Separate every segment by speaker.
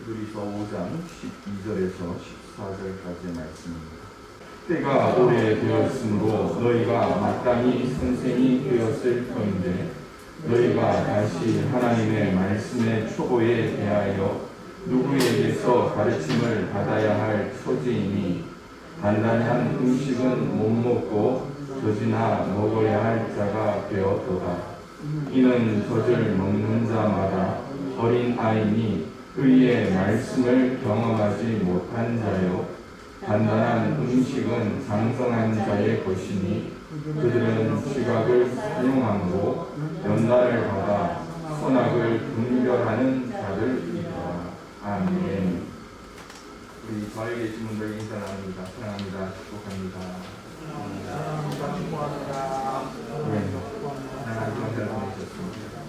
Speaker 1: 히브리서 5장 12절에서 14절까지의 말씀입니다. 때가 오래되었으므로 너희가 마땅히 선생이 되었을 터인데 너희가 다시 하나님의 말씀의 초보에 대하여 누구에게서 가르침을 받아야 할 처지이니 단단한 음식은 못 먹고 젖이나 먹어야 할 자가 되었도다. 이는 젖을 먹는 자마다 어린 아이니 의의 말씀을 경험하지 못한 자요 단단한 음식은 장성한 자의 것이니 그들은 지각을 사용함으로 연단을 받아 선악을 분별하는 자들이다. 아멘. 우리 좌에 계신 분들 인사 나눕니다. 사랑합니다. 축복합니다. 하나님 잘 보내셨습니다.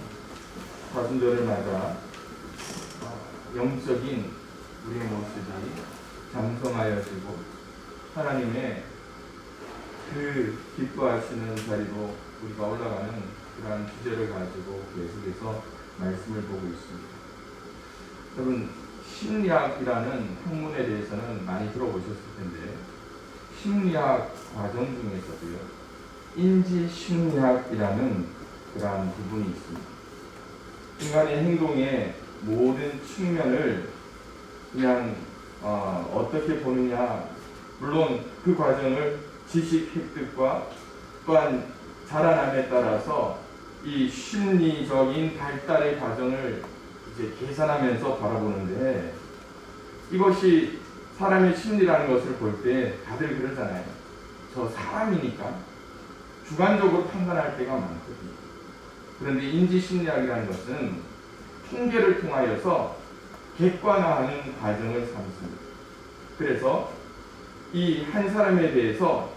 Speaker 1: 사순절을 맞아 영적인 우리의 모습이 장성하여지고 하나님의 그 기뻐하시는 자리로 우리가 올라가는 그러한 주제를 가지고 계속해서 말씀을 보고 있습니다. 여러분, 심리학이라는 학문에 대해서는 많이 들어보셨을 텐데 심리학 과정 중에서도요 인지심리학이라는 그러한 부분이 있습니다. 인간의 행동의 모든 측면을 그냥 어떻게 보느냐, 물론 그 과정을 지식 획득과 또한 자라남에 따라서 이 심리적인 발달의 과정을 이제 계산하면서 바라보는데 이것이 사람의 심리라는 것을 볼 때 다들 그러잖아요. 저 사람이니까 주관적으로 판단할 때가 많거든요. 그런데 인지심리학이라는 것은 통계를 통하여서 객관화하는 과정을 삼습니다. 그래서 이 한 사람에 대해서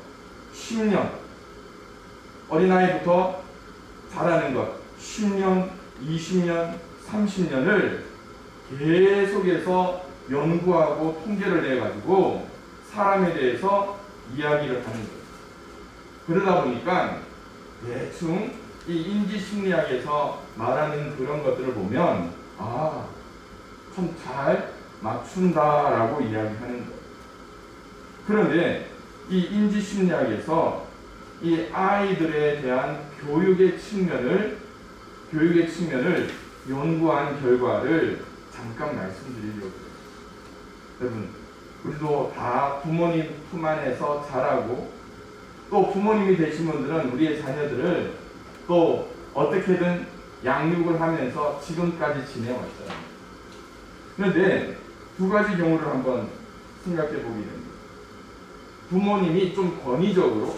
Speaker 1: 10년, 어린아이부터 자라는 것, 10년, 20년, 30년을 계속해서 연구하고 통계를 내가지고 사람에 대해서 이야기를 하는 거예요. 그러다 보니까 대충 이 인지심리학에서 말하는 그런 것들을 보면 참 잘 맞춘다라고 이야기하는 거예요. 그런데 이 인지심리학에서 이 아이들에 대한 교육의 측면을 연구한 결과를 잠깐 말씀드리려고 해요. 여러분, 우리도 다 부모님 품 안에서 자라고 또 부모님이 되신 분들은 우리의 자녀들을 또 어떻게든 양육을 하면서 지금까지 지내왔어요. 그런데 두 가지 경우를 한번 생각해 보게 됩니다. 부모님이 좀 권위적으로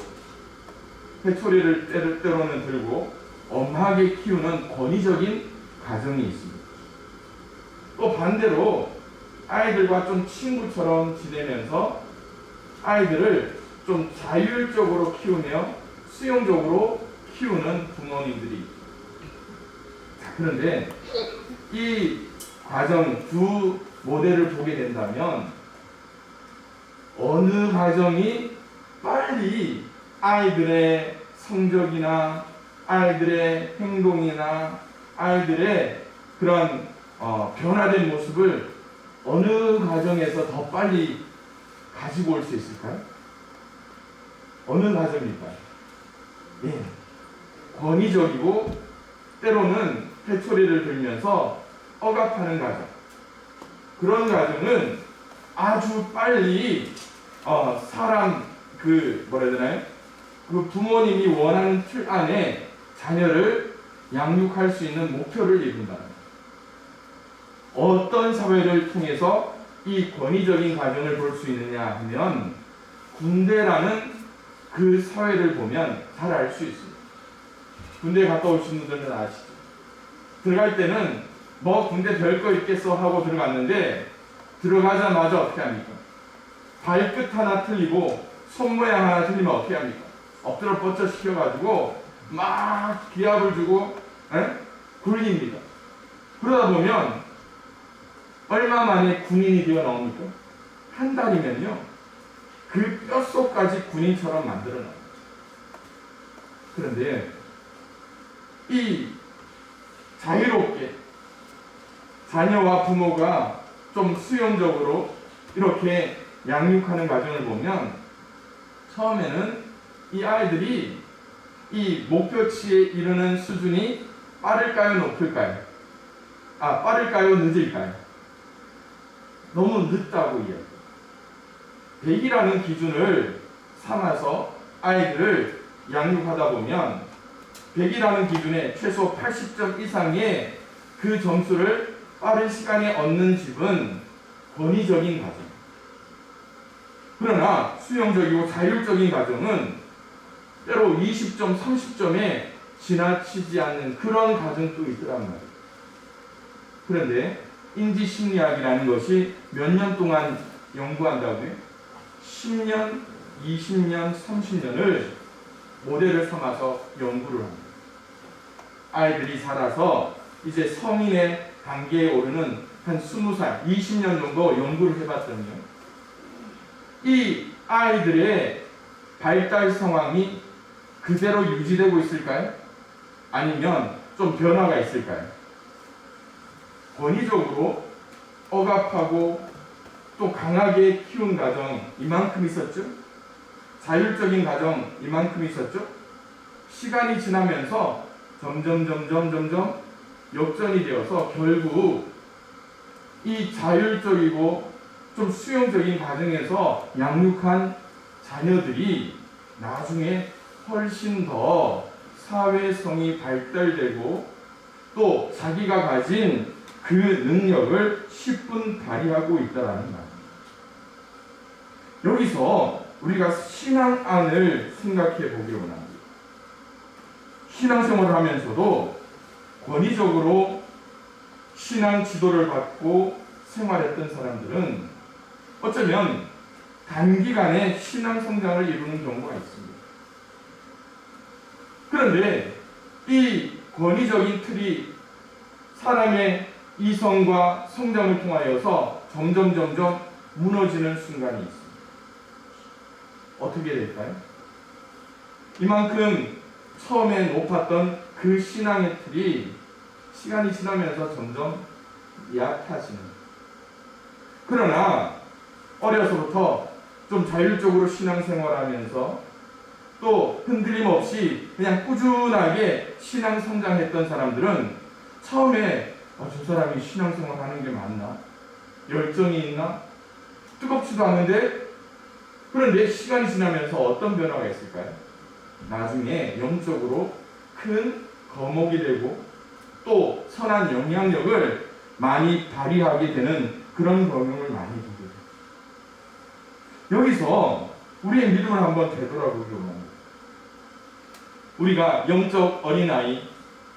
Speaker 1: 회초리를 때로는 들고 엄하게 키우는 권위적인 가정이 있습니다. 또 반대로 아이들과 좀 친구처럼 지내면서 아이들을 좀 자율적으로 키우며 수용적으로 키우는 부모님들이 있습니다. 그런데 이 가정 두 모델을 보게 된다면 어느 가정이 빨리 아이들의 성적이나 아이들의 행동이나 아이들의 그런 변화된 모습을 어느 가정에서 더 빨리 가지고 올 수 있을까요? 어느 가정일까요? 예, 권위적이고 때로는 회초리를 들면서 억압하는 가정, 그런 가정은 아주 빨리 사람 그 부모님이 원하는 틀 안에 자녀를 양육할 수 있는 목표를 이룬다. 어떤 사회를 통해서 이 권위적인 가정을 볼 수 있느냐 하면 군대라는 그 사회를 보면 잘 알 수 있습니다. 군대 갔다 오신 분들은 아시죠? 들어갈 때는 뭐 군대 별거 있겠어 하고 들어갔는데 들어가자마자 어떻게 합니까? 발끝 하나 틀리고 손 모양 하나 틀리면 어떻게 합니까? 엎드려 뻗쳐 시켜가지고 막 기합을 주고 굴립니다. 그러다 보면 얼마 만에 군인이 되어 나옵니까? 한 달이면요 그 뼛속까지 군인처럼 만들어 놔요. 그런데 이 자유롭게 자녀와 부모가 좀 수용적으로 이렇게 양육하는 과정을 보면 처음에는 이 아이들이 이 목표치에 이르는 수준이 빠를까요, 높을까요? 빠를까요, 늦을까요? 너무 늦다고 이야기해요. 100이라는 기준을 삼아서 아이들을 양육하다 보면 100이라는 기준에 최소 80점 이상의 그 점수를 빠른 시간에 얻는 집은 권위적인 가정. 그러나 수용적이고 자율적인 가정은 때로 20점, 30점에 지나치지 않는 그런 가정도 있더란 말이에요. 그런데 인지심리학이라는 것이 몇 년 동안 연구한다고요? 10년, 20년, 30년을 모델을 삼아서 연구를 합니다. 아이들이 자라서 이제 성인의 단계에 오르는 한 20살, 20년 정도 연구를 해봤더니요. 이 아이들의 발달 상황이 그대로 유지되고 있을까요? 아니면 좀 변화가 있을까요? 권위적으로 억압하고 또 강하게 키운 가정 이만큼 있었죠? 자율적인 가정 이만큼 있었죠? 시간이 지나면서 점점 역전이 되어서 결국 이 자율적이고 좀 수용적인 가정에서 양육한 자녀들이 나중에 훨씬 더 사회성이 발달되고 또 자기가 가진 그 능력을 10분 발휘하고 있다는 말입니다. 여기서 우리가 신앙안을 생각해 보기 원합니다. 신앙생활을 하면서도 권위적으로 신앙 지도를 받고 생활했던 사람들은 어쩌면 단기간에 신앙 성장을 이루는 경우가 있습니다. 그런데 이 권위적인 틀이 사람의 이성과 성장을 통하여서 점점 무너지는 순간이 있습니다. 어떻게 될까요? 이만큼 처음에 높았던 그 신앙의 틀이 시간이 지나면서 점점 얕아지는. 그러나 어려서부터 좀 자율적으로 신앙생활하면서 또 흔들림 없이 그냥 꾸준하게 신앙 성장했던 사람들은 처음에 저 사람이 신앙생활 하는 게 맞나? 열정이 있나? 뜨겁지도 않은데? 그런데 시간이 지나면서 어떤 변화가 있을까요? 나중에 영적으로 큰 거목이 되고 또 선한 영향력을 많이 발휘하게 되는 그런 경험을 많이 보게 돼요. 여기서 우리의 믿음을 한번 되돌아보기 원합니다. 우리가 영적 어린아이,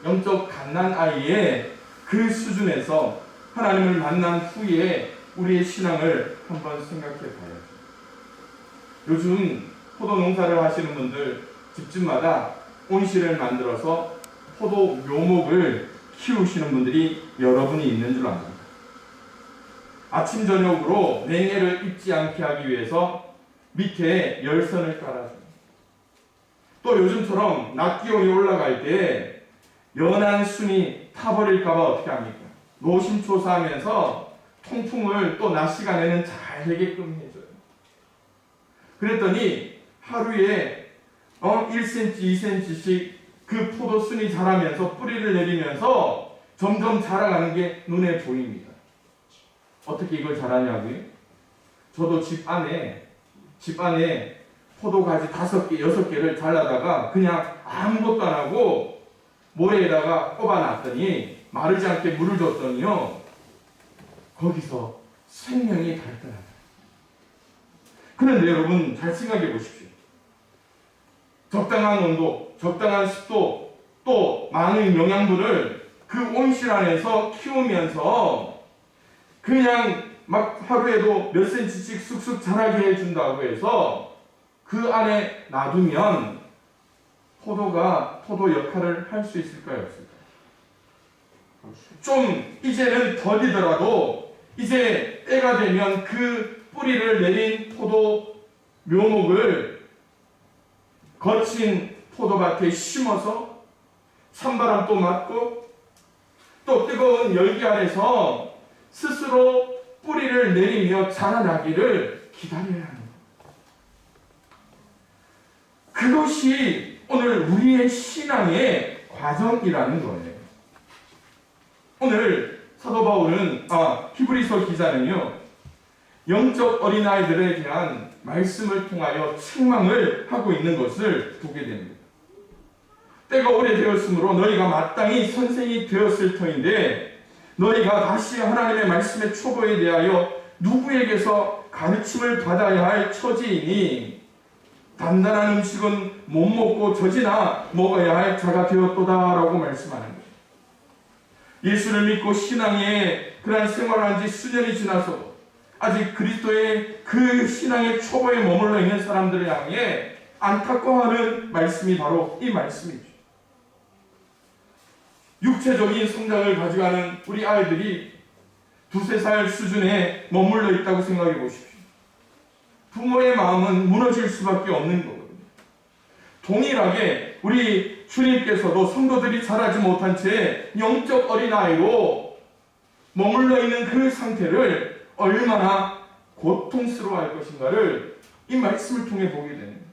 Speaker 1: 영적 갓난아이의 그 수준에서 하나님을 만난 후에 우리의 신앙을 한번 생각해 봐야죠. 요즘 포도 농사를 하시는 분들 집집마다 온실을 만들어서 포도 묘목을 키우시는 분들이 여러분이 있는 줄 압니다. 아침 저녁으로 냉해를 입지 않게 하기 위해서 밑에 열선을 깔아줍니다. 또 요즘처럼 낮 기온이 올라갈 때 연한 순이 타버릴까봐 어떻게 합니까? 노심초사하면서 통풍을 또 낮 시간에는 잘 되게끔 해줘요. 그랬더니 하루에 1cm, 2cm씩 그 포도순이 자라면서 뿌리를 내리면서 점점 자라가는 게 눈에 보입니다. 어떻게 이걸 자라냐고요? 저도 집 안에 포도가지 5개, 6개를 잘라다가 그냥 아무것도 안 하고 모래에다가 꼽아놨더니 마르지 않게 물을 줬더니요. 거기서 생명이 발달합니다. 그런데 여러분 잘 생각해 보십시오. 적당한 온도, 적당한 습도, 또 많은 영양분을 그 온실 안에서 키우면서 그냥 막 하루에도 몇 cm씩 쑥쑥 자라게 해준다고 해서 그 안에 놔두면 포도가 포도 역할을 할 수 있을까요? 없을까요? 좀 이제는 더디더라도 이제 때가 되면 그 뿌리를 내린 포도 묘목을 거친 포도밭에 심어서 찬바람도 맞고 또 뜨거운 열기 아래서 스스로 뿌리를 내리며 자라나기를 기다려야 합니다. 그것이 오늘 우리의 신앙의 과정이라는 거예요. 오늘 사도 바울은 히브리서 기자는요, 영적 어린아이들에 대한 말씀을 통하여 책망을 하고 있는 것을 보게 됩니다. 때가 오래되었으므로 너희가 마땅히 선생이 되었을 터인데 너희가 다시 하나님의 말씀의 초보에 대하여 누구에게서 가르침을 받아야 할 처지이니 단단한 음식은 못 먹고 젖이나 먹어야 할 자가 되었도다라고 말씀하는 거예요. 예수를 믿고 신앙의 그러한 생활을 한 지 수년이 지나서도 아직 그리스도의 그 신앙의 초보에 머물러 있는 사람들을 향해 안타까워하는 말씀이 바로 이 말씀이죠. 육체적인 성장을 가져가는 우리 아이들이 2-3살 수준에 머물러 있다고 생각해 보십시오. 부모의 마음은 무너질 수밖에 없는 거거든요. 동일하게 우리 주님께서도 성도들이 자라지 못한 채 영적 어린아이로 머물러 있는 그 상태를 얼마나 고통스러워할 것인가를 이 말씀을 통해 보게 됩니다.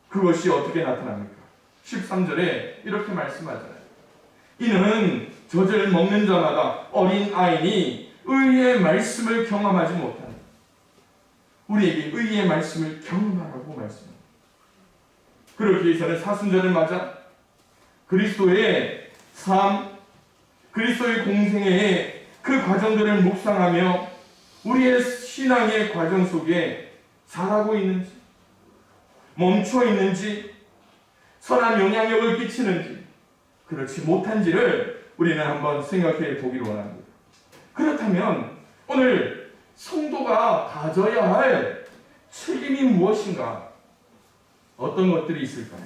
Speaker 1: 그것이 어떻게 나타납니까? 13절에 이렇게 말씀하잖아요. 이는 젖을 먹는 자마다 어린 아이니 의의 말씀을 경험하지 못한다. 우리에게 의의 말씀을 경험하라고 말씀합니다. 그렇기 위해서는 사순절을 맞아 그리스도의 삶, 그리스도의 공생애의 그 과정들을 묵상하며 우리의 신앙의 과정 속에 자라고 있는지, 멈춰 있는지, 선한 영향력을 끼치는지, 그렇지 못한지를 우리는 한번 생각해 보기를 원합니다. 그렇다면 오늘 성도가 가져야 할 책임이 무엇인가? 어떤 것들이 있을까요?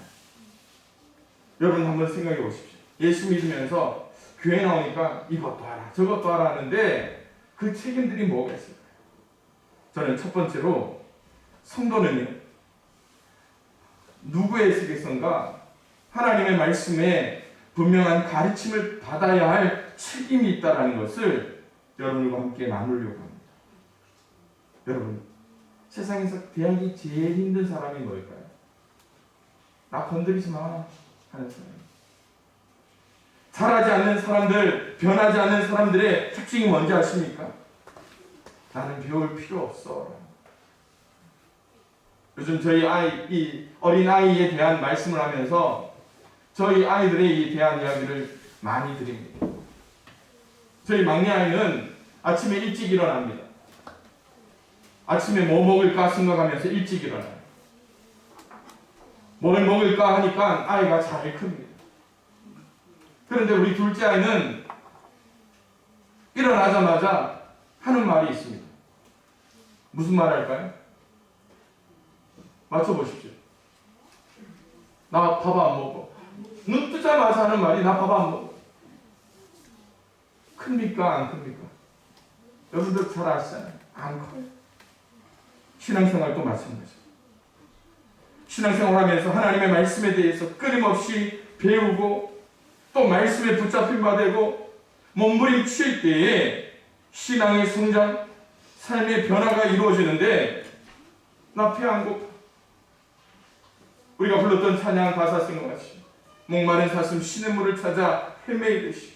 Speaker 1: 여러분 한번 생각해 보십시오. 예수 믿으면서 교회 나오니까 이것도 하라 저것도 하라 하는데 그 책임들이 뭐가 있을까요? 저는 첫 번째로 성도는요, 누구의 세계선가 하나님의 말씀에 분명한 가르침을 받아야 할 책임이 있다는 것을 여러분과 함께 나누려고 합니다. 여러분, 세상에서 대하기 제일 힘든 사람이 뭘까요? 나 건드리지 마 하는 사람. 자라지 않는 사람들, 변하지 않는 사람들의 특징이 뭔지 아십니까? 나는 배울 필요 없어. 요즘 저희 이 어린아이에 대한 말씀을 하면서 저희 아이들에 대한 이야기를 많이 드립니다. 저희 막내 아이는 아침에 일찍 일어납니다. 아침에 뭐 먹을까 생각하면서 일찍 일어나요. 뭘 먹을까 하니까 아이가 잘 큽니다. 그런데 우리 둘째 아이는 일어나자마자 하는 말이 있습니다. 무슨 말 할까요? 맞춰보십시오. 나 밥 안 먹어. 눈 뜨자마자 하는 말이 나 밥 안 먹어. 큽니까? 안 큽니까? 여러분들 잘 아시잖아요. 안 커요. 신앙생활도 마찬가지. 신앙생활 하면서 하나님의 말씀에 대해서 끊임없이 배우고 또 말씀에 붙잡힌 바 되고 몸부림칠 때에 신앙의 성장, 삶의 변화가 이루어지는데 나 배 안 고파. 우리가 불렀던 찬양 가사 쓴 것 같이 목마른 사슴 시냇물을 찾아 헤매이듯이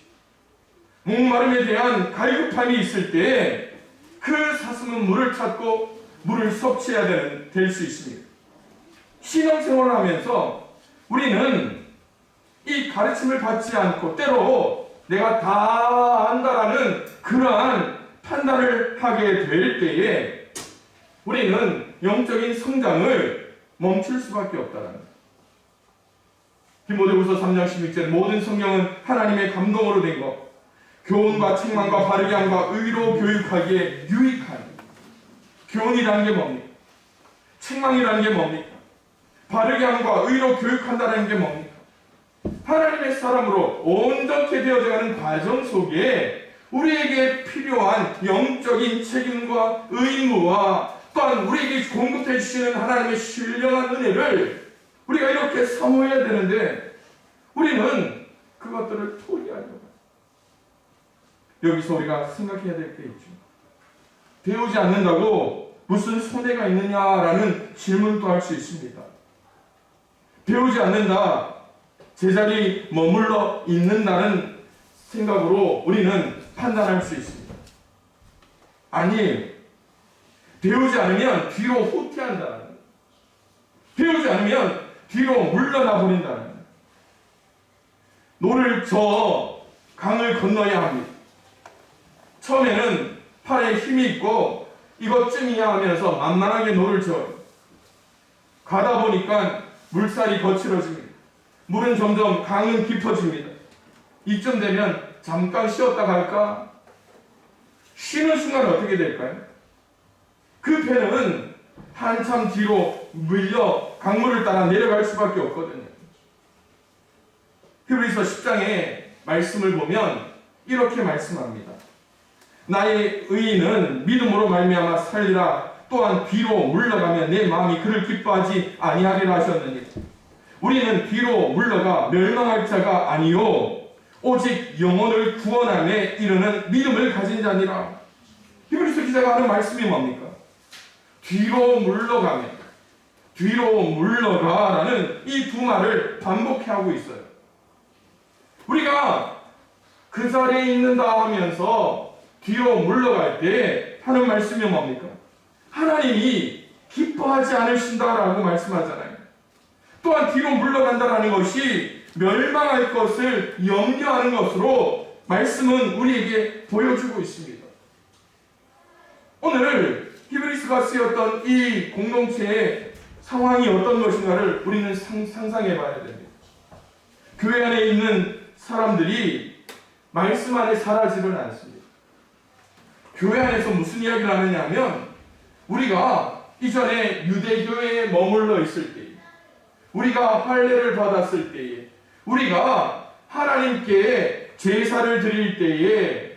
Speaker 1: 목마름에 대한 갈급함이 있을 때 그 사슴은 물을 찾고 물을 섭취해야 될 수 있습니다. 신앙생활을 하면서 우리는 이 가르침을 받지 않고 때로 내가 다 안다라는 그러한 판단을 하게 될 때에 우리는 영적인 성장을 멈출 수밖에 없다라는 거예요. 디모데후서 3장 16절 모든 성경은 하나님의 감동으로 된 것, 교훈과 책망과 바르게 함과 의로 교육하기에 유익하니. 교훈이라는 게 뭡니까? 책망이라는 게 뭡니까? 바르게 함과 의로 교육한다는 게 뭡니까? 하나님의 사람으로 온전케 되어져가는 과정 속에 우리에게 필요한 영적인 책임과 의무와 또한 우리에게 공급해 주시는 하나님의 신령한 은혜를 우리가 이렇게 사모해야 되는데 우리는 그것들을 포기하려고. 여기서 우리가 생각해야 될 게 있죠. 배우지 않는다고 무슨 손해가 있느냐라는 질문도 할 수 있습니다. 배우지 않는다, 제자리 머물러 있는다는 생각으로 우리는 판단할 수 있습니다. 아니, 배우지 않으면 뒤로 후퇴한다는, 배우지 않으면 뒤로 물러나 버린다는, 노를 저 강을 건너야 합니다. 처음에는 팔에 힘이 있고 이것쯤이야 하면서 만만하게 노를 저어요. 가다 보니까 물살이 거칠어집니다. 물은 점점, 강은 깊어집니다. 이쯤 되면 잠깐 쉬었다 갈까? 쉬는 순간 어떻게 될까요? 그 배는 한참 뒤로 밀려 강물을 따라 내려갈 수밖에 없거든요. 히브리서 10장의 말씀을 보면 이렇게 말씀합니다. 나의 의인은 믿음으로 말미암아 살리라. 또한 뒤로 물러가면 내 마음이 그를 기뻐하지 아니하리라 하셨느니, 우리는 뒤로 물러가 멸망할 자가 아니요 오직 영혼을 구원함에 이르는 믿음을 가진 자니라. 히브리서 기자가 하는 말씀이 뭡니까? 뒤로 물러가면, 뒤로 물러가라는 이 두 말을 반복하고 있어요. 우리가 그 자리에 있는다 하면서 뒤로 물러갈 때 하는 말씀이 뭡니까? 하나님이 기뻐하지 않으신다라고 말씀하잖아요. 또한 뒤로 물러간다라는 것이 멸망할 것을 염려하는 것으로 말씀은 우리에게 보여주고 있습니다. 오늘 히브리서가 쓰였던 이 공동체의 상황이 어떤 것인가를 우리는 상상해 봐야 됩니다. 교회 안에 있는 사람들이 말씀 안에 사라지는 않습니다. 교회 안에서 무슨 이야기를 하느냐 하면, 우리가 이전에 유대교회에 머물러 있을 때, 우리가 할례를 받았을 때에, 우리가 하나님께 제사를 드릴 때에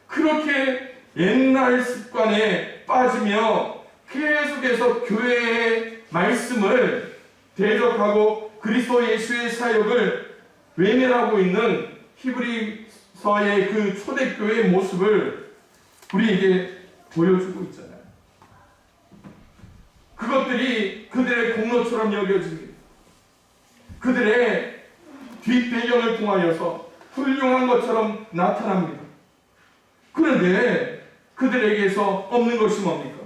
Speaker 1: 그렇게 옛날 습관에 빠지며 계속해서 교회의 말씀을 대적하고 그리스도 예수의 사역을 외면하고 있는 히브리서의 그 초대교회의 모습을 우리에게 보여주고 있잖아요. 그것들이 그들의 공로처럼 여겨집니다. 그들의 뒷배경을 통하여서 훌륭한 것처럼 나타납니다. 그런데 그들에게서 없는 것이 뭡니까?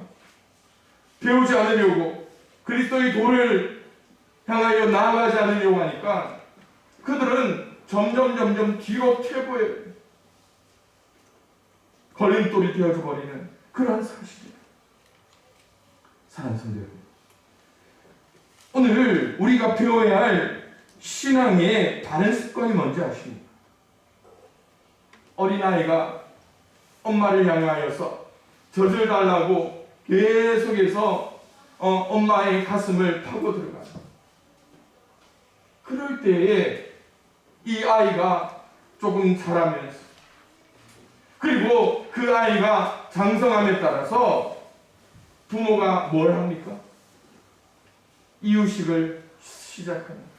Speaker 1: 배우지 않으려고, 그리스도의 도를 향하여 나아가지 않으려고 하니까 그들은 점점 뒤로 퇴보해요. 걸림돌이 되어져 버리는 그러한 사실이에요. 사랑하는 성도 여러분, 오늘 우리가 배워야 할 신앙의 다른 습관이 뭔지 아십니까? 어린아이가 엄마를 향하여서 젖을 달라고 계속해서 엄마의 가슴을 파고 들어가요. 그럴 때에 이 아이가 조금 자라면서, 그리고 그 아이가 장성함에 따라서 부모가 뭘 합니까? 이유식을 시작합니다.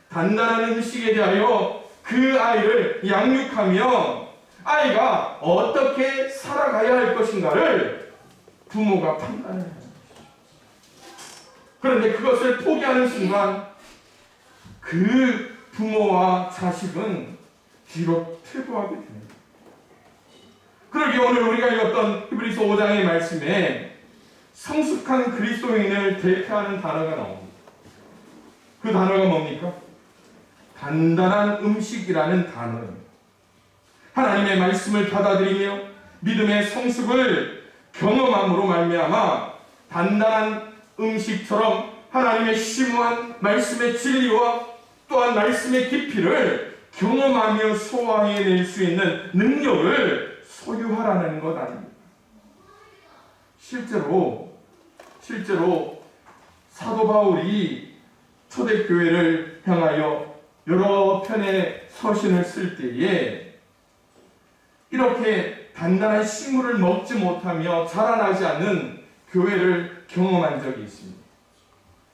Speaker 1: 단단한 음식에 대하여 그 아이를 양육하며 아이가 어떻게 살아가야 할 것인가를 부모가 판단해야 합니다. 그런데 그것을 포기하는 순간 그 부모와 자식은 뒤로 퇴보하게 됩니다. 그러기에 오늘 우리가 읽었던 히브리서 5장의 말씀에 성숙한 그리스도인을 대표하는 단어가 나옵니다. 그 단어가 뭡니까? 단단한 음식이라는 단어입니다. 하나님의 말씀을 받아들이며 믿음의 성숙을 경험함으로 말미암아 단단한 음식처럼 하나님의 심오한 말씀의 진리와 또한 말씀의 깊이를 경험하며 소화해낼 수 있는 능력을 소유하라는 것 아닙니다. 실제로 사도 바울이 초대교회를 향하여 여러 편의 서신을 쓸 때에 이렇게 단단한 식물을 먹지 못하며 자라나지 않는 교회를 경험한 적이 있습니다.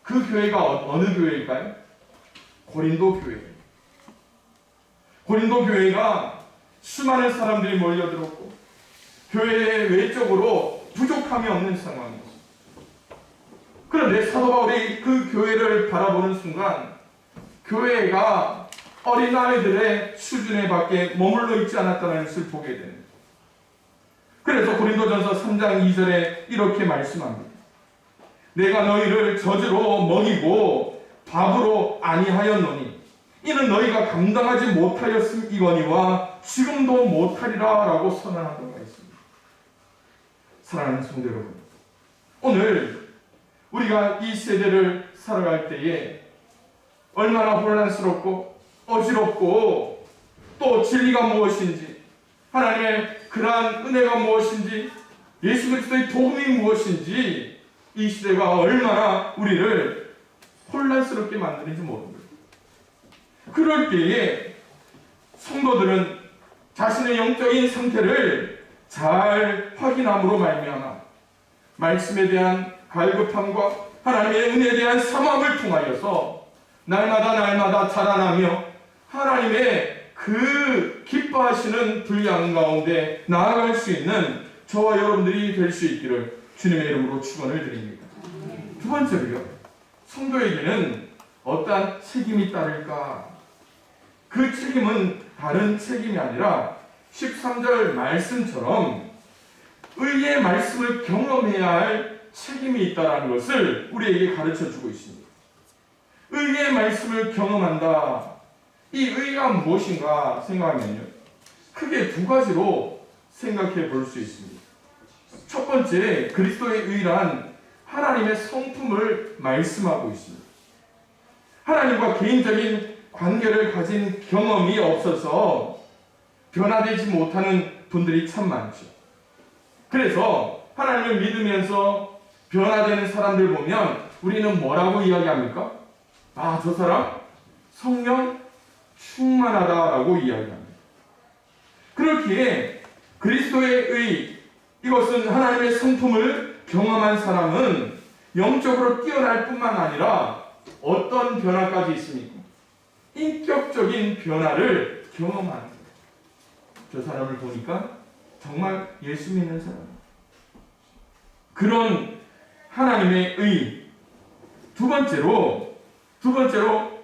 Speaker 1: 그 교회가 어느 교회일까요? 고린도 교회. 고린도 교회가 수많은 사람들이 몰려들었고 교회의 외적으로 부족함이 없는 상황이었습니다. 그런데 사도 바울이 그 교회를 바라보는 순간 교회가 어린아이들의 수준에 밖에 머물러 있지 않았다는 것을 보게 됩니다. 그래서 고린도전서 3장 2절에 이렇게 말씀합니다. 내가 너희를 저주로 먹이고 밥으로 아니하였노니 이는 너희가 감당하지 못하였음이거니와 지금도 못하리라 라고 선언한 바가 있습니다. 사랑하는 성도 여러분, 오늘 우리가 이 세대를 살아갈 때에 얼마나 혼란스럽고 어지럽고 또 진리가 무엇인지, 하나님의 그러한 은혜가 무엇인지, 예수 그리스도의 도움이 무엇인지 이 시대가 얼마나 우리를 혼란스럽게 만드는지 모릅니다. 그럴 때에 성도들은 자신의 영적인 상태를 잘 확인함으로 말미암아 말씀에 대한 갈급함과 하나님의 은혜에 대한 사모함을 통하여서 날마다 자라나며 하나님의 그 기뻐하시는 분량 가운데 나아갈 수 있는 저와 여러분들이 될 수 있기를 주님의 이름으로 축원을 드립니다. 두 번째로요, 성도에게는 어떠한 책임이 따를까? 그 책임은 다른 책임이 아니라 13절 말씀처럼 의의 말씀을 경험해야 할 책임이 있다는 것을 우리에게 가르쳐주고 있습니다. 의의 말씀을 경험한다. 이 의가 무엇인가 생각하면요, 크게 두 가지로 생각해 볼 수 있습니다. 첫 번째, 그리스도의 의란 하나님의 성품을 말씀하고 있습니다. 하나님과 개인적인 관계를 가진 경험이 없어서 변화되지 못하는 분들이 참 많죠. 그래서 하나님을 믿으면서 변화되는 사람들 보면 우리는 뭐라고 이야기합니까? 아, 저 사람 성령 충만하다라고 이야기합니다. 그렇기에 그리스도의 의, 이것은 하나님의 성품을 경험한 사람은 영적으로 뛰어날 뿐만 아니라 어떤 변화까지 있습니까? 인격적인 변화를 경험하는 거예요. 저 사람을 보니까 정말 예수 믿는 사람. 그런 하나님의 의. 두 번째로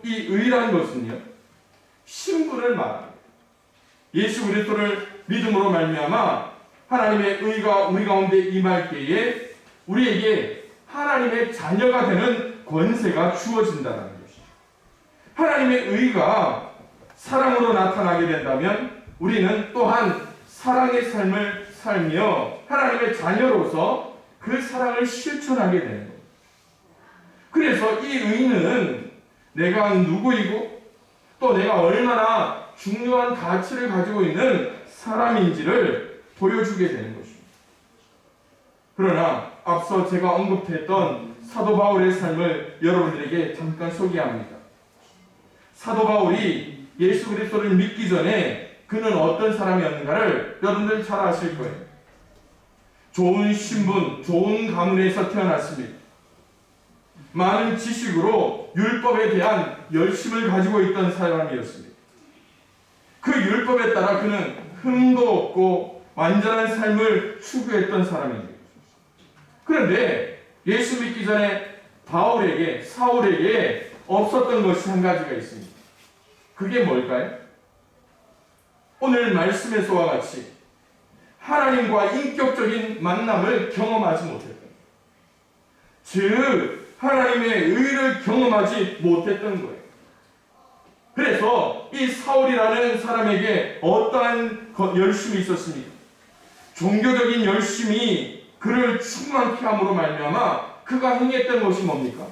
Speaker 1: 이 의라는 것은요, 신분을 말합니다. 예수 그리스도를 믿음으로 말미암아 하나님의 의가 우리 가운데 임할 때에 우리에게 하나님의 자녀가 되는 권세가 주어진다는 것이죠. 하나님의 의가 사랑으로 나타나게 된다면 우리는 또한 사랑의 삶을 살며 하나님의 자녀로서 그 사랑을 실천하게 되는 겁니다. 그래서 이 의는 내가 누구이고 또 내가 얼마나 중요한 가치를 가지고 있는 사람인지를 보여주게 되는 것입니다. 그러나 앞서 제가 언급했던 사도 바울의 삶을 여러분들에게 잠깐 소개합니다. 사도 바울이 예수 그리스도를 믿기 전에 그는 어떤 사람이었는가를 여러분들 잘 아실 거예요. 좋은 신분, 좋은 가문에서 태어났습니다. 많은 지식으로 율법에 대한 열심을 가지고 있던 사람이었습니다. 그 율법에 따라 그는 흠도 없고 완전한 삶을 추구했던 사람입니다. 그런데 예수 믿기 전에 사울에게 없었던 것이 한 가지가 있습니다. 그게 뭘까요? 오늘 말씀에서와 같이 하나님과 인격적인 만남을 경험하지 못했던, 즉 하나님의 의를 경험하지 못했던 거예요. 그래서 이 사울이라는 사람에게 어떠한 열심이 있었습니까? 종교적인 열심이 그를 충만케 함으로 말미암아 그가 행했던 것이 뭡니까?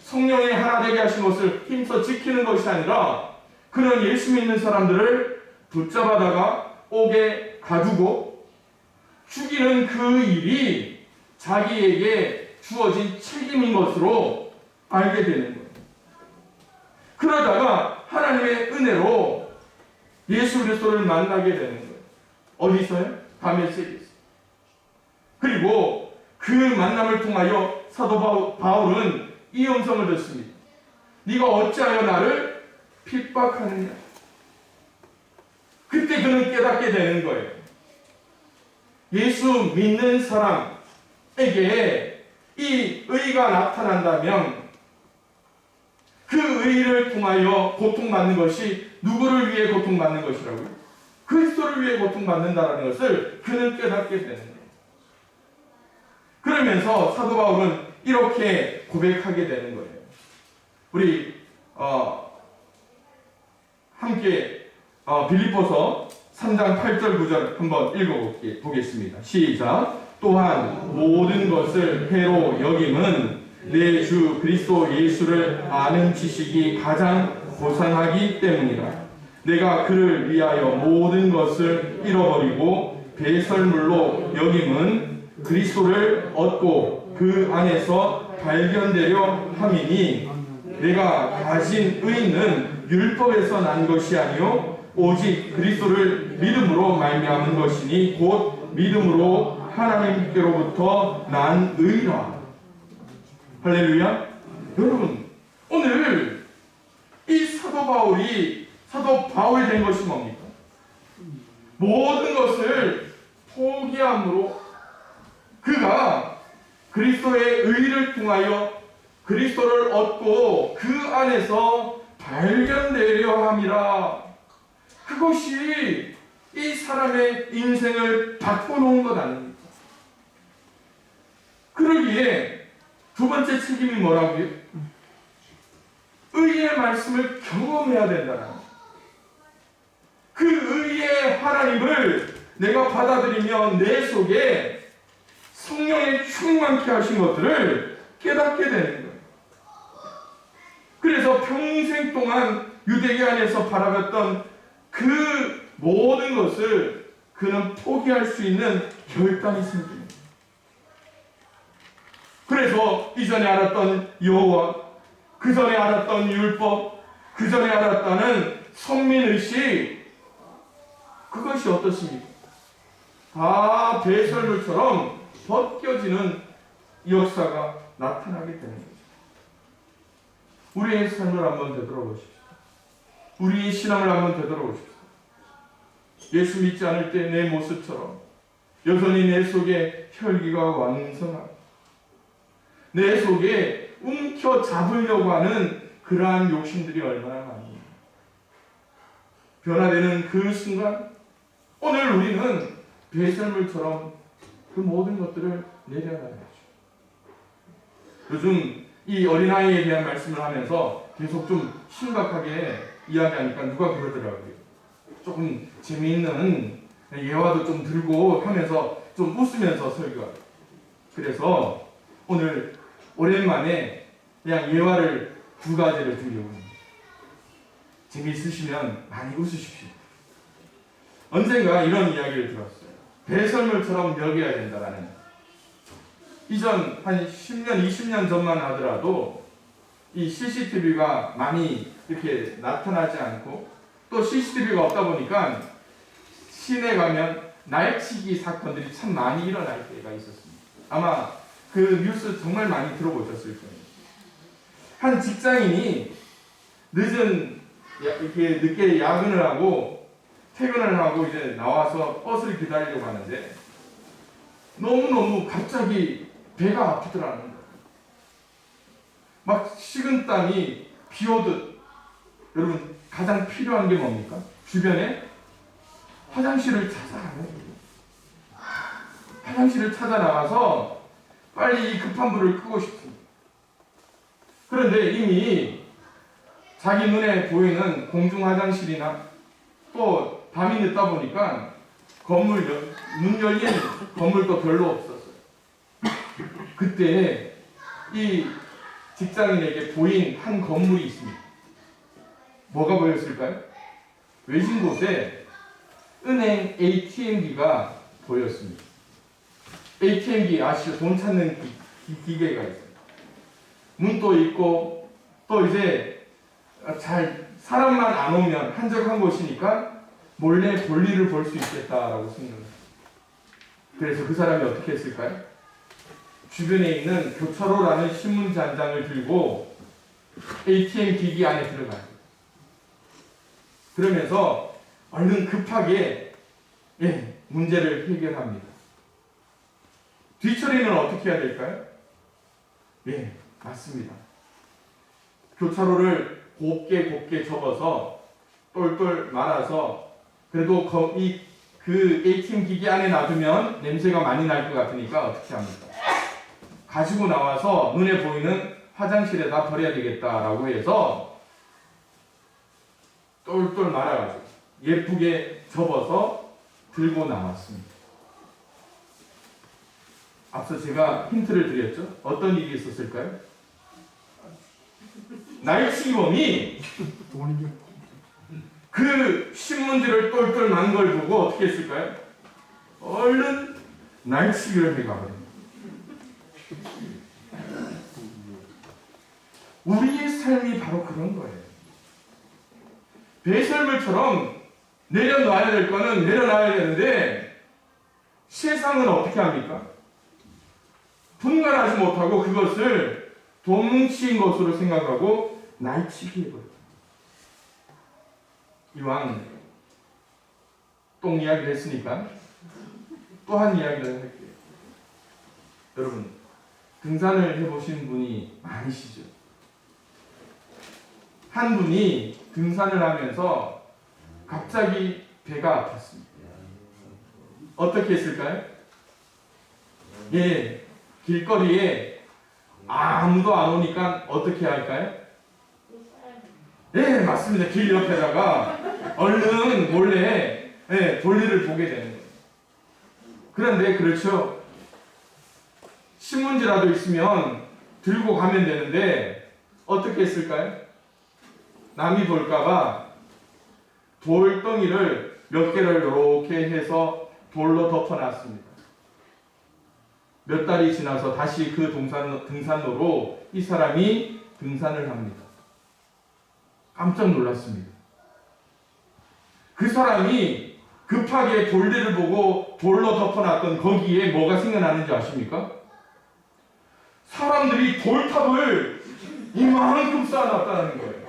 Speaker 1: 성령이 하나 되게 하신 것을 힘써 지키는 것이 아니라 그는 예수 믿는 사람들을 붙잡아다가 옥에 가두고 죽이는 그 일이 자기에게 주어진 책임인 것으로 알게 되는 거예요. 그러다가 하나님의 은혜로 예수 그리스도를 만나게 되는 거예요. 어디서요? 다메섹에서. 그리고 그 만남을 통하여 사도 바울은 이 음성을 듣습니다. 네가 어찌하여 나를 핍박하느냐? 그때 그는 깨닫게 되는 거예요. 예수 믿는 사람에게 이 의가 나타난다면 그 의를 통하여 고통받는 것이 누구를 위해 고통받는 것이라고요? 그리스도를 위해 고통받는다는 것을 그는 깨닫게 되는 거예요. 그러면서 사도 바울은 이렇게 고백하게 되는 거예요. 우리 함께 빌립보서 3장 8절 9절 한번 읽어보겠습니다. 시작. 또한 모든 것을 해로 여김은 내 주 그리스도 예수를 아는 지식이 가장 고상하기 때문이라. 내가 그를 위하여 모든 것을 잃어버리고 배설물로 여김은 그리스도를 얻고 그 안에서 발견되려 함이니 내가 가진 의는 율법에서 난 것이 아니요 오직 그리스도를 믿음으로 말미암은 것이니 곧 믿음으로 하나님께로부터 난 의라. 할렐루야. 여러분, 오늘 이 사도 바울이 된 것이 뭡니까? 모든 것을 포기함으로 그가 그리스도의 의를 통하여 그리스도를 얻고 그 안에서 발견되려 함이라. 그것이 이 사람의 인생을 바꿔놓은 것 아닙니까? 그러기에 두 번째 책임이 뭐라고요? 의의 말씀을 경험해야 된다는 거예요. 그 의의 하나님을 내가 받아들이며 내 속에 성령의 충만케 하신 것들을 깨닫게 되는 거예요. 그래서 평생 동안 유대교 안에서 바라봤던 그 모든 것을 그는 포기할 수 있는 결단이 생깁니다. 그래서 이전에 알았던 여호와, 그 전에 알았던 율법, 그 전에 알았다는 성민의식, 그것이 어떻습니까? 다 배설물처럼 벗겨지는 역사가 나타나게 되는 거죠. 우리의 삶을 한번 되돌아보십시오. 우리의 신앙을 한번 되돌아보십시오. 예수 믿지 않을 때 내 모습처럼 여전히 내 속에 혈기가 왕성하고 내 속에 움켜잡으려고 하는 그러한 욕심들이 얼마나 많습니까? 변화되는 그 순간 오늘 우리는 배설물처럼 그 모든 것들을 내려놔야죠. 요즘 이 어린아이에 대한 말씀을 하면서 계속 좀 심각하게 이야기하니까 누가 그러더라고요. 조금 재미있는 예화도 좀 들고 하면서 좀 웃으면서 설교하고. 그래서 오늘 오랜만에 그냥 예화를 두 가지를 드리려고 합니다. 재미있으시면 많이 웃으십시오. 언젠가 이런 이야기를 들었어요. 배설물처럼 여겨야 된다라는. 이전 한 10년, 20년 전만 하더라도 이 CCTV가 많이 이렇게 나타나지 않고 또 CCTV가 없다 보니까 시내 가면 날치기 사건들이 참 많이 일어날 때가 있었습니다. 아마 그 뉴스 정말 많이 들어보셨을 거예요. 한 직장인이 이렇게 늦게 야근을 하고 퇴근을 하고 이제 나와서 버스를 기다리려고 하는데 너무너무 갑자기 배가 아프더라는 거예요. 막 식은땀이 비 오듯. 여러분, 가장 필요한 게 뭡니까? 주변에 화장실을 찾아가는 거예요. 화장실을 찾아 나가서 빨리 이 급한 불을 끄고 싶습니다. 그런데 이미 자기 눈에 보이는 공중 화장실이나 또 밤이 늦다 보니까 문 열린 건물도 별로 없었어요. 그때 이 직장인에게 보인 한 건물이 있습니다. 뭐가 보였을까요? 외진 곳에 은행 ATM기가 보였습니다. ATM기 아시죠? 돈 찾는 기계가 있어요. 문도 있고 또 이제 사람만 안 오면 한적한 곳이니까 몰래 볼일을 볼 수 있겠다라고 생각합니다. 그래서 그 사람이 어떻게 했을까요? 주변에 있는 교차로라는 신문지 한 장을 들고 ATM 기기 안에 들어가요. 그러면서 얼른 급하게 문제를 해결합니다. 뒤처리는 어떻게 해야 될까요? 예, 맞습니다. 교차로를 곱게 접어서 똘똘 말아서 그래도 그 ATM 기기 안에 놔두면 냄새가 많이 날 것 같으니까 어떻게 합니까? 가지고 나와서 눈에 보이는 화장실에다 버려야 되겠다라고 해서 똘똘 말아가지고 예쁘게 접어서 들고 나왔습니다. 앞서 제가 힌트를 드렸죠? 어떤 일이 있었을까요? 날치기범이 그 신문지를 똘똘 만 걸 보고 어떻게 했을까요? 얼른 날치기를 해가버립니다. 우리의 삶이 바로 그런 거예요. 배설물처럼 내려놔야 될 거는 내려놔야 되는데 세상은 어떻게 합니까? 분간하지 못하고 그것을 도뭉치인 것으로 생각하고 날치기 해버려요. 이왕 똥 이야기를 했으니까 또 한 이야기를 할게요. 여러분, 등산을 해보신 분이 많으시죠? 한 분이 등산을 하면서 갑자기 배가 아팠습니다. 어떻게 했을까요? 예, 길거리에 아무도 안 오니까 어떻게 할까요? 예, 맞습니다. 길 옆에다가 얼른 몰래 볼일을 보게 되는 거예요. 그런데 그렇죠. 신문지라도 있으면 들고 가면 되는데 어떻게 했을까요? 남이 볼까봐 돌덩이를 몇 개를 이렇게 해서 돌로 덮어놨습니다. 몇 달이 지나서 다시 그 등산로로 이 사람이 등산을 합니다. 깜짝 놀랐습니다. 그 사람이 급하게 돌들을 보고 돌로 덮어놨던 거기에 뭐가 생겨나는지 아십니까? 사람들이 돌탑을 이만큼 쌓아놨다는 거예요.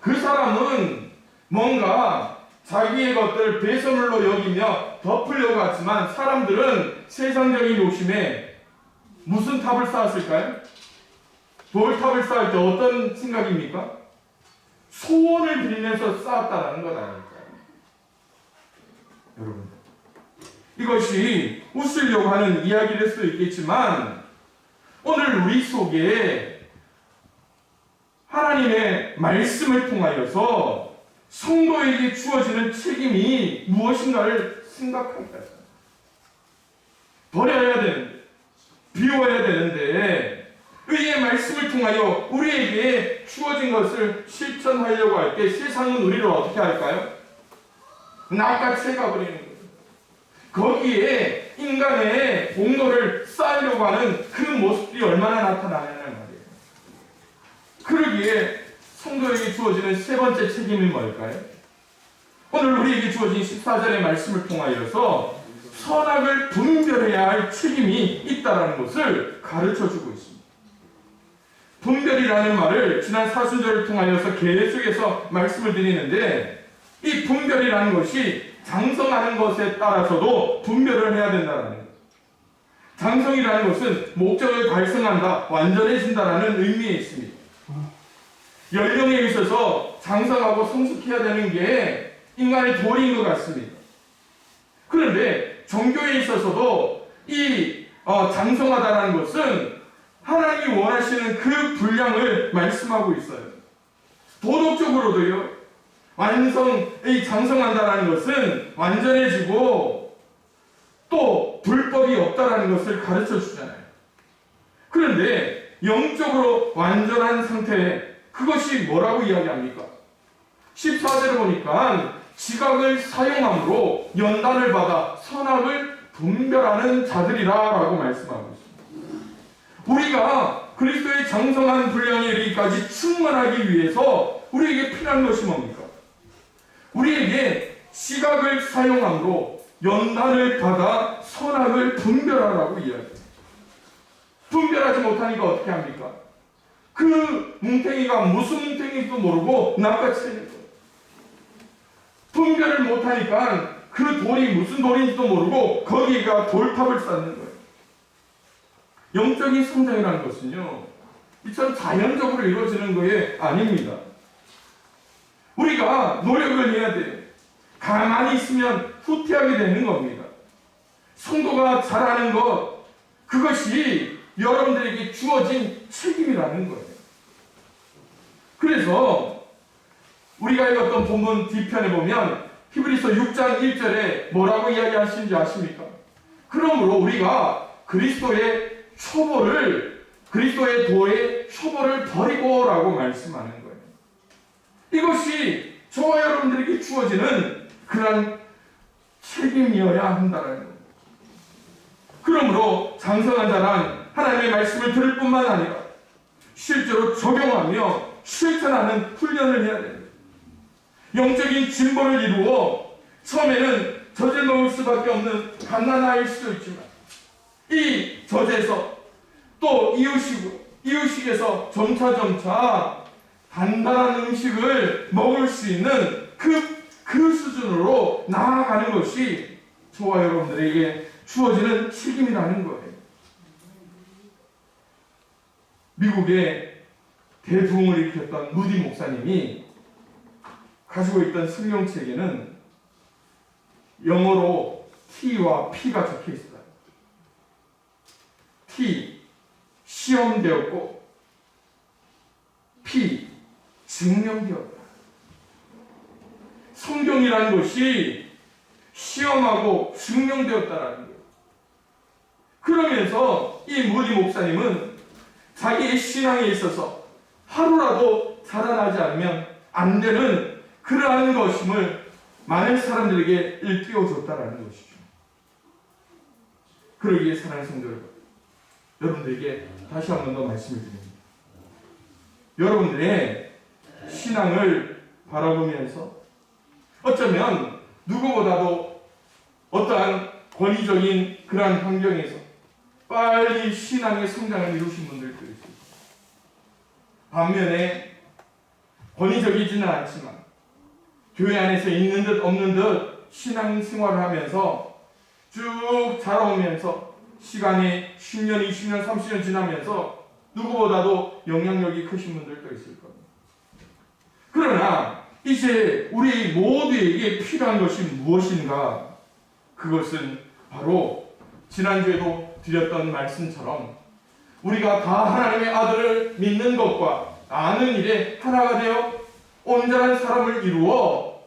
Speaker 1: 그 사람은 뭔가 자기의 것들 배설물로 여기며 덮으려고 하지만 사람들은 세상적인 욕심에 무슨 탑을 쌓았을까요? 돌탑을 쌓을 때 어떤 생각입니까? 소원을 빌면서 쌓았다는 것 아닐까요? 여러분, 이것이 웃으려고 하는 이야기일 수도 있겠지만 오늘 우리 속에 하나님의 말씀을 통하여서 성도에게 주어지는 책임이 무엇인가를 생각하게 하죠. 버려야 되는데, 비워야 되는데 의의 말씀을 통하여 우리에게 주어진 것을 실천하려고 할 때 세상은 우리를 어떻게 할까요? 낚아채 가버리는 거예요. 거기에 인간의 공로를 쌓으려고 하는 그 모습이 얼마나 나타나냐는 말이에요. 그러기에 성도에게 주어지는 세 번째 책임이 뭘까요? 오늘 우리에게 주어진 14절의 말씀을 통하여서 선악을 분별해야 할 책임이 있다는 것을 가르쳐주고 있습니다. 분별이라는 말을 지난 사순절을 통하여서 계속해서 말씀을 드리는데 이 분별이라는 것이 장성하는 것에 따라서도 분별을 해야 된다는 거예요. 장성이라는 것은 목적을 달성한다, 완전해진다는 의미에 있습니다. 연령에 있어서 장성하고 성숙해야 되는 게 인간의 도리인 것 같습니다. 그런데 종교에 있어서도 이 장성하다는 것은 하나님이 원하시는 그 분량을 말씀하고 있어요. 도덕적으로도요. 장성한다는 것은 완전해지고 또 불법이 없다라는 것을 가르쳐 주잖아요. 그런데 영적으로 완전한 상태, 그것이 뭐라고 이야기합니까? 14절을 보니까 지각을 사용함으로 연단을 받아 선악을 분별하는 자들이라고 말씀하고 있습니다. 우리가 그리스도의 장성한 분량에 이르기까지 충만하기 위해서 우리에게 필요한 것이 뭡니까? 우리에게 시각을 사용함으로 연단을 받아 선악을 분별하라고 이야기합니다. 분별하지 못하니까 어떻게 합니까? 그 뭉탱이가 무슨 뭉탱이인지도 모르고 낚아채는 거예요. 분별을 못하니까 그 돌이 무슨 돌인지도 모르고 거기가 돌탑을 쌓는 거예요. 영적인 성장이라는 것은요, 이처럼 자연적으로 이루어지는 것이 아닙니다. 우리가 노력을 해야 돼요. 가만히 있으면 후퇴하게 되는 겁니다. 성도가 잘하는 것, 그것이 여러분들에게 주어진 책임이라는 거예요. 그래서 우리가 읽었던 본문 뒤편에 보면 히브리서 6장 1절에 뭐라고 이야기하시는지 아십니까? 그러므로 우리가 그리스도의 도의 초보를 버리고라고 말씀하는 거예요. 이것이 저와 여러분들에게 주어지는 그런 책임이어야 한다는 거예요. 그러므로 장성한 자란 하나님의 말씀을 들을 뿐만 아니라 실제로 적용하며 실천하는 훈련을 해야 됩니다. 영적인 진보를 이루어 처음에는 저질러올 수밖에 없는 갓난아이일 수도 있지만 이 저제에서 또 이유식에서 점차 단단한 음식을 먹을 수 있는 그 수준으로 나아가는 것이 저와 여러분들에게 주어지는 책임이라는 거예요. 미국의 대부흥을 일으켰던 무디 목사님이 가지고 있던 성경책에는 영어로 T와 P가 적혀 있어요. T, 시험되었고 P, 증명되었다. 성경이라는 것이 시험하고 증명되었다라는 거예요. 그러면서 이 무디 목사님은 자기의 신앙에 있어서 하루라도 자라나지 않으면 안 되는 그러한 것임을 많은 사람들에게 일깨워줬다라는 것이죠. 그러기에 사랑하는 성도 여러분, 여러분들에게 다시 한 번 더 말씀을 드립니다. 여러분들의 신앙을 바라보면서 어쩌면 누구보다도 어떠한 권위적인 그러한 환경에서 빨리 신앙의 성장을 이루신 분들도 있습니다. 반면에 권위적이지는 않지만 교회 안에서 있는 듯 없는 듯 신앙생활을 하면서 쭉 자라오면서 시간이 10년, 20년, 30년 지나면서 누구보다도 영향력이 크신 분들도 있을 겁니다. 그러나 이제 우리 모두에게 필요한 것이 무엇인가? 그것은 바로 지난주에도 드렸던 말씀처럼 우리가 다 하나님의 아들을 믿는 것과 아는 일에 하나가 되어 온전한 사람을 이루어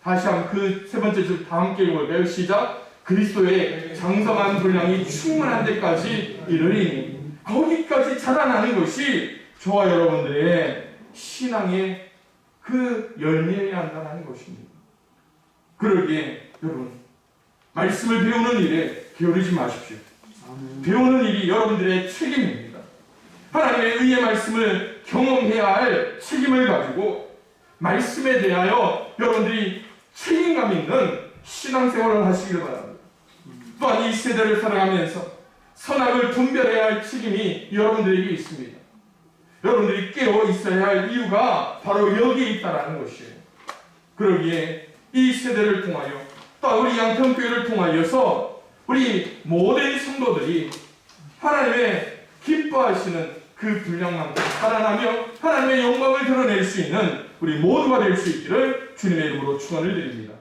Speaker 1: 다시 한번 그 세 번째 줄 다 함께 읽어볼까요? 시작! 그리스도의 장성한 분량이 충만한 데까지 이르리니 거기까지 자라나는 것이 저와 여러분들의 신앙의 그 열매여야 한다는 것입니다. 그러기에 여러분 말씀을 배우는 일에 게으르지 마십시오. 배우는 일이 여러분들의 책임입니다. 하나님의 의의 말씀을 경험해야 할 책임을 가지고 말씀에 대하여 여러분들이 책임감 있는 신앙생활을 하시길 바랍니다. 또한 이 세대를 살아가면서 선악을 분별해야 할 책임이 여러분들에게 있습니다. 여러분들이 깨어 있어야 할 이유가 바로 여기에 있다는 것이에요. 그러기에 이 세대를 통하여 또 우리 양평교회를 통하여서 우리 모든 성도들이 하나님의 기뻐하시는 그 분량만큼 살아나며 하나님의 영광을 드러낼 수 있는 우리 모두가 될 수 있기를 주님의 이름으로 축원을 드립니다.